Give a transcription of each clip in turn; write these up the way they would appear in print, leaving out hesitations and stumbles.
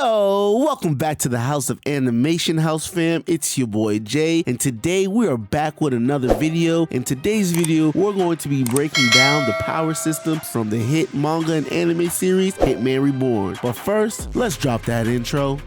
Yo, welcome back to the House of Animation House fam. It's your boy Jay, and today we are back with another video. In today's video, we're going to be breaking down the power systems from the hit manga and anime series Hitman Reborn. But first, let's drop that intro.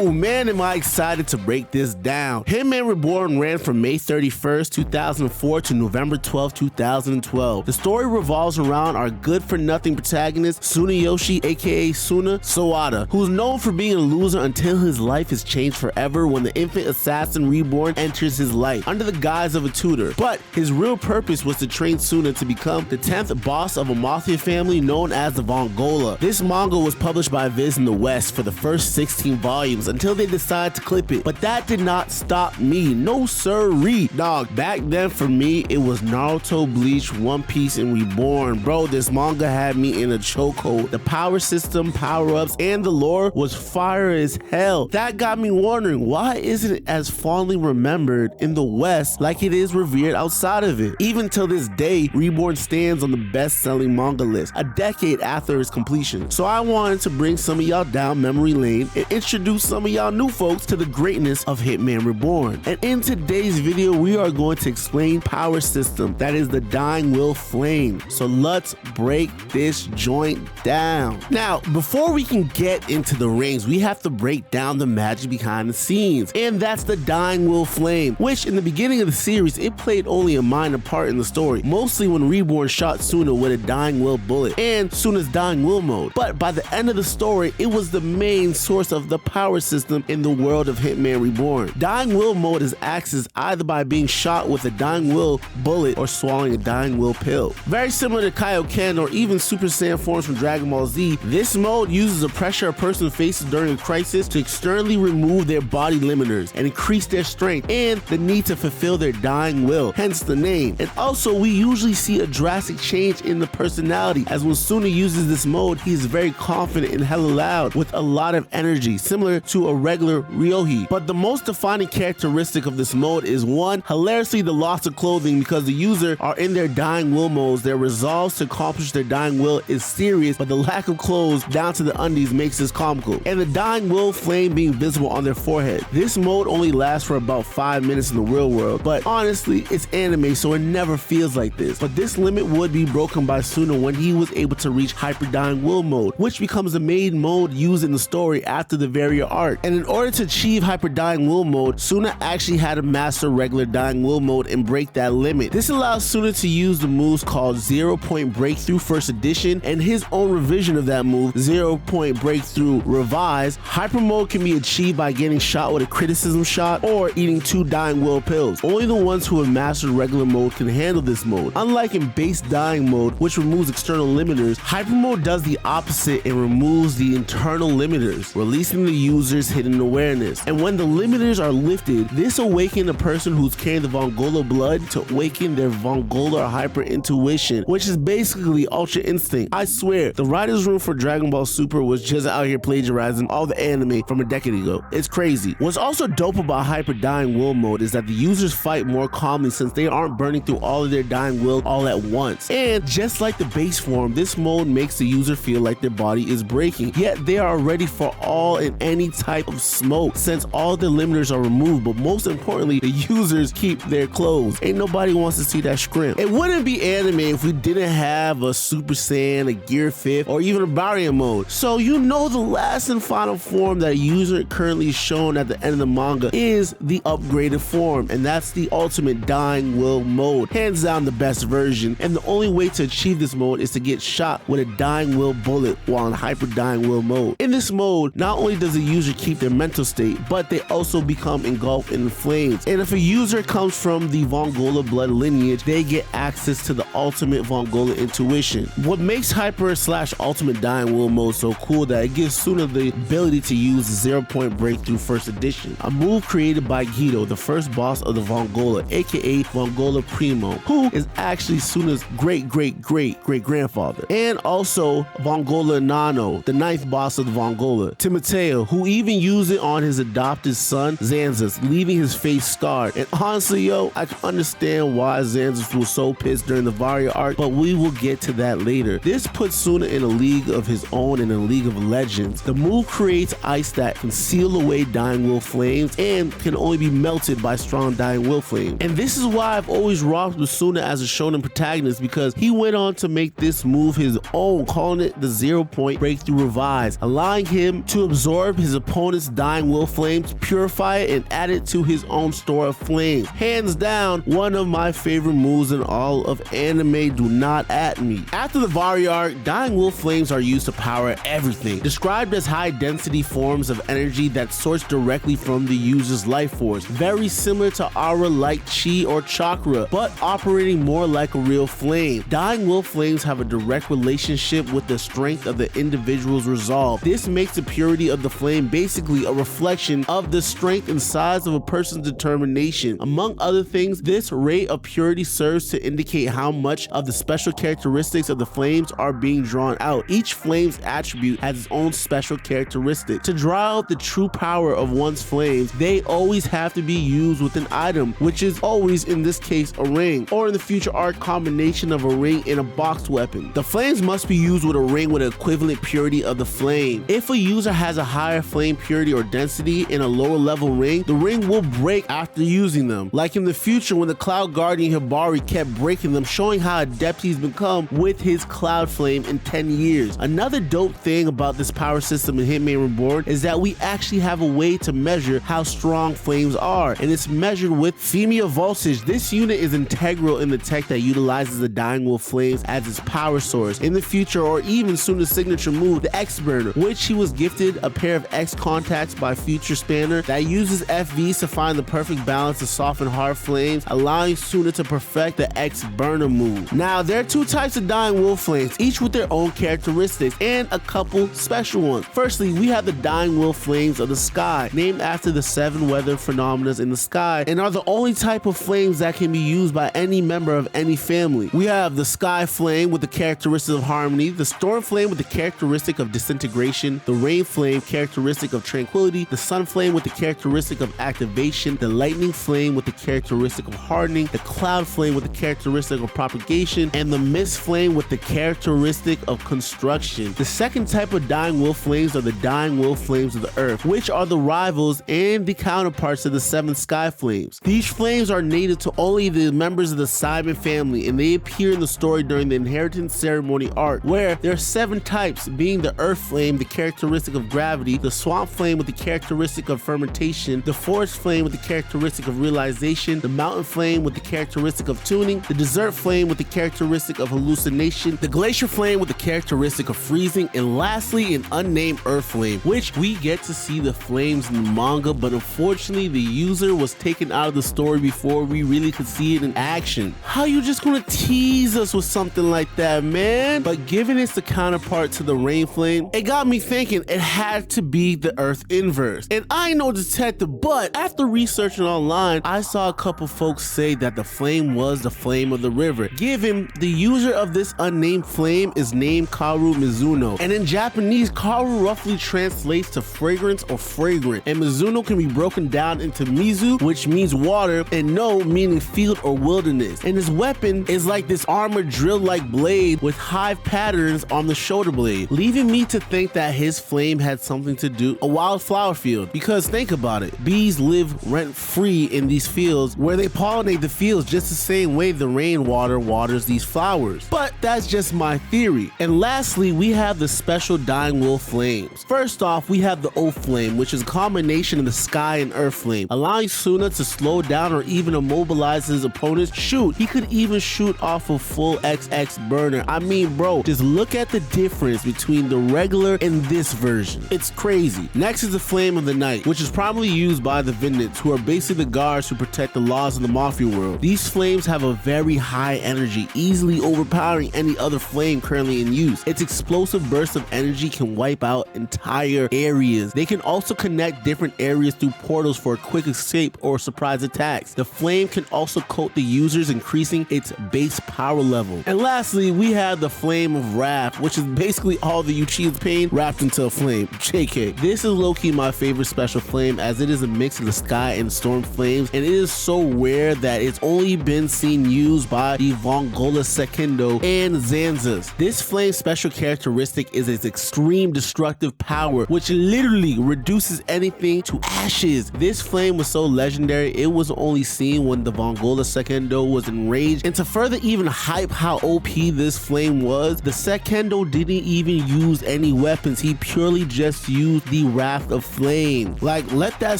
Ooh, man, am I excited to break this down. Hitman Reborn ran from May 31st, 2004 to November 12, 2012. The story revolves around our good-for-nothing protagonist, Tsunayoshi, aka Suna Sawada, who's known for being a loser until his life is changed forever when the infant assassin Reborn enters his life under the guise of a tutor. But his real purpose was to train Suna to become the 10th boss of a mafia family known as the Vongola. This manga was published by Viz in the West for the first 16 volumes until they decided to clip it. But that did not stop me. No sirree. Dog, back then for me, it was Naruto, Bleach, One Piece, and Reborn. Bro, this manga had me in a chokehold. The power system, power-ups, and the lore was fire as hell. That got me wondering, why isn't it as fondly remembered in the West like it is revered outside of it? Even till this day, Reborn stands on the best-selling manga list, a decade after its completion. So I wanted to bring some of y'all down memory lane and introduce some of y'all new folks to the greatness of Hitman Reborn. And in today's video, we are going to explain power system, that is the Dying Will Flame. So let's break this joint down. Now, before we can get into the rings, we have to break down the magic behind the scenes, and that's the Dying Will Flame, which in the beginning of the series, it played only a minor part in the story, mostly when Reborn shot Suna with a Dying Will bullet and Suna's Dying Will mode. But by the end of the story, it was the main source of the power system in the world of Hitman Reborn. Dying Will mode is accessed either by being shot with a Dying Will bullet or swallowing a Dying Will pill. Very similar to Kaioken or even Super Saiyan forms from Dragon Ball Z, this mode uses the pressure a person faces during a crisis to externally remove their body limiters and increase their strength and the need to fulfill their Dying Will, hence the name. And also, we usually see a drastic change in the personality, as when Suna uses this mode, he is very confident and hella loud with a lot of energy, similar to a regular Ryohei. But the most defining characteristic of this mode is one, hilariously the loss of clothing, because the user are in their Dying Will modes. Their resolves to accomplish their Dying Will is serious, but the lack of clothes down to the undies makes this comical. And the Dying Will Flame being visible on their forehead. This mode only lasts for about 5 minutes in the real world, but honestly, it's anime, so it never feels like this. But this limit would be broken by Suna when he was able to reach Hyper Dying Will mode, which becomes the main mode used in the story after the Varia arc. And in order to achieve Hyper Dying Will mode, Suna actually had to master regular Dying Will mode and break that limit. This allows Suna to use the moves called 0 Point Breakthrough First Edition and his own revision of that move, 0 Point Breakthrough Revised. Hyper mode can be achieved by getting shot with a criticism shot or eating 2 Dying Will pills. Only the ones who have mastered regular mode can handle this mode. Unlike in base Dying mode, which removes external limiters, Hyper mode does the opposite and removes the internal limiters, releasing the user's hidden awareness. And when the limiters are lifted, this awakens a person who's carrying the Vongola blood to awaken their Vongola hyper intuition, which is basically Ultra Instinct. I swear, the writer's room for Dragon Ball Super was just out here plagiarizing all the anime from a decade ago. It's crazy. What's also dope about Hyper Dying Will mode is that the users fight more calmly since they aren't burning through all of their Dying Will all at once. And just like the base form, this mode makes the user feel like their body is breaking, yet they are ready for all and any type of smoke since all the limiters are removed. But most importantly, the users keep their clothes. Ain't nobody wants to see that scrimp. It wouldn't be anime if we didn't have a Super Saiyan, a Gear 5th, or even a Barrier mode. So you know the last and final form that a user currently shown at the end of the manga is the upgraded form, and that's the ultimate Dying Will mode. Hands down the best version, and the only way to achieve this mode is to get shot with a Dying Will bullet while in Hyper Dying Will mode. In this mode, not only does the user keep their mental state, but they also become engulfed in the flames. And if a user comes from the Vongola blood lineage, they get access to the ultimate Vongola intuition. What makes Hyper / Ultimate Dying Will mode so cool that it gives Suna the ability to use the 0 Point Breakthrough First Edition, a move created by Guido, the first boss of the Vongola, aka Vongola Primo, who is actually Suna's great-great-great-great-grandfather, and also Vongola Nano, the 9th boss of the Vongola, Timoteo, who even used use it on his adopted son, Xanthus, leaving his face scarred. And honestly, yo, I can understand why Xanthus was so pissed during the Varia arc, but we will get to that later. This puts Suna in a league of his own and a league of legends. The move creates ice that can seal away dying will flames and can only be melted by strong dying will flames. And this is why I've always rocked with Suna as a shonen protagonist, because he went on to make this move his own, calling it the 0-point breakthrough revise, allowing him to absorb his opponent's dying will flames, purify it, and add it to his own store of flames. Hands down, one of my favorite moves in all of anime. Do not at me. After the Varia arc, dying will flames are used to power everything, described as high density forms of energy that source directly from the user's life force, very similar to aura like chi or chakra, but operating more like a real flame. Dying will flames have a direct relationship with the strength of the individual's resolve. This makes the purity of the flame basically a reflection of the strength and size of a person's determination. Among other things, this rate of purity serves to indicate how much of the special characteristics of the flames are being drawn out. Each flame's attribute has its own special characteristic. To draw out the true power of one's flames, they always have to be used with an item, which is always, in this case, a ring, or in the future arc, combination of a ring and a boxed weapon. The flames must be used with a ring with an equivalent purity of the flame. If a user has a higher flame purity or density in a lower level ring, the ring will break after using them, like in the future when the Cloud Guardian Hibari kept breaking them, showing how adept he's become with his Cloud Flame in 10 years. Another dope thing about this power system in Hitman Reborn is that we actually have a way to measure how strong flames are, and it's measured with Femia Voltage. This unit is integral in the tech that utilizes the dying will flames as its power source. In the future, or even Suna's signature move, the X Burner, which he was gifted a pair of X contacts by Future Spanner that uses FVs to find the perfect balance to soften hard flames, allowing Suna to perfect the X Burner move. Now, there are two types of dying will flames, each with their own characteristics and a couple special ones. Firstly, we have the dying will flames of the sky, named after the 7 weather phenomena in the sky, and are the only type of flames that can be used by any member of any family. We have the sky flame with the characteristic of harmony, the storm flame with the characteristic of disintegration, the rain flame characteristic of tranquility, the sun flame with the characteristic of activation, the lightning flame with the characteristic of hardening, the cloud flame with the characteristic of propagation, and the mist flame with the characteristic of construction. The second type of dying will flames are the dying will flames of the earth, which are the rivals and the counterparts of the 7 sky flames. These flames are native to only the members of the Simon family, and they appear in the story during the inheritance ceremony arc, where there are 7 types, being the earth flame, the characteristic of gravity, the swamp flame with the characteristic of fermentation, the forest flame with the characteristic of realization, the mountain flame with the characteristic of tuning, the desert flame with the characteristic of hallucination, the glacier flame with the characteristic of freezing, and lastly, an unnamed earth flame, which we get to see the flames in the manga, but unfortunately the user was taken out of the story before we really could see it in action. How you just gonna tease us with something like that, man? But given it's the counterpart to the rain flame, it got me thinking it had to be the earth inverse. And I ain't no detective, but after researching online, I saw a couple folks say that the flame was the flame of the river, given the user of this unnamed flame is named Karu Mizuno, and in Japanese, Karu roughly translates to fragrance or fragrant, and Mizuno can be broken down into Mizu, which means water, and No meaning field or wilderness, and his weapon is like this armored drill-like blade with hive patterns on the shoulder blade, leaving me to think that his flame had something to do a wildflower field, because think about it, bees live rent-free in these fields where they pollinate the fields just the same way the rainwater waters these flowers. But that's just my theory. And lastly, we have the special dying will flames. First off, we have the O flame, which is a combination of the sky and earth flame, allowing Suna to slow down or even immobilize his opponent's shoot. He could even shoot off a full XX burner. I mean, bro, just look at the difference between the regular and this version. It's crazy. Next is the flame of the night, which is probably used by the Vignettes, who are basically the guards who protect the laws of the Mafia world. These flames have a very high energy, easily overpowering any other flame currently in use. Its explosive bursts of energy can wipe out entire areas. They can also connect different areas through portals for a quick escape or surprise attacks. The flame can also coat the users, increasing its base power level. And lastly, we have the flame of wrath, which is basically all the Uchiha's pain wrapped into a flame. JK. This is low-key my favorite special flame, as it is a mix of the sky and storm flames, and it is so rare that it's only been seen used by the Vongola Sekendo and Zanzas. This flame's special characteristic is its extreme destructive power, which literally reduces anything to ashes. This flame was so legendary, it was only seen when the Vongola Sekendo was enraged, and to further even hype how OP this flame was, the Sekendo didn't even use any weapons, he purely just used the Wrath of Flame. Like, let that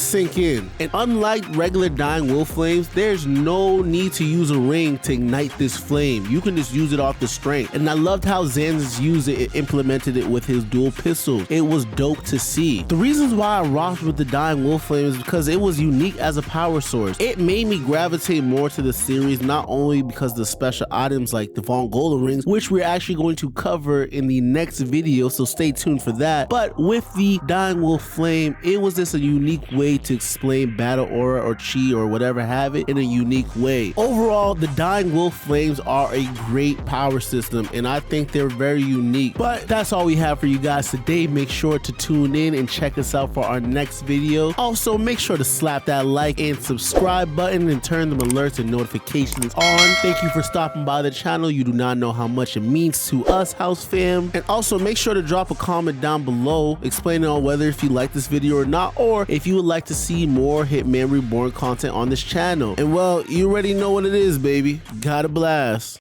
sink in. And unlike regular Dying Will flames, there's no need to use a ring to ignite this flame. You can just use it off the strength. And I loved how Zanzas used it and implemented it with his dual pistols. It was dope to see. The reasons why I rocked with the Dying Will flame is because it was unique as a power source. It made me gravitate more to the series, not only because of the special items like the Vongola rings, which we're actually going to cover in the next video, so stay tuned for that, but with the Dying Will flame, it was just a unique way to explain battle aura or chi or whatever have it in a unique way. Overall, the Dying Will flames are a great power system, and I think they're very unique. But that's all we have for you guys today. Make sure to tune in and check us out for our next video. Also, make sure to slap that like and subscribe button and turn the alerts and notifications on. Thank you for stopping by the channel. You do not know how much it means to us, house fam. And also make sure to drop a comment down below explaining on whether if you like this video or not, or if you would like to see more Hitman Reborn content on this channel. And well, you already know what it is, baby. Gotta blast.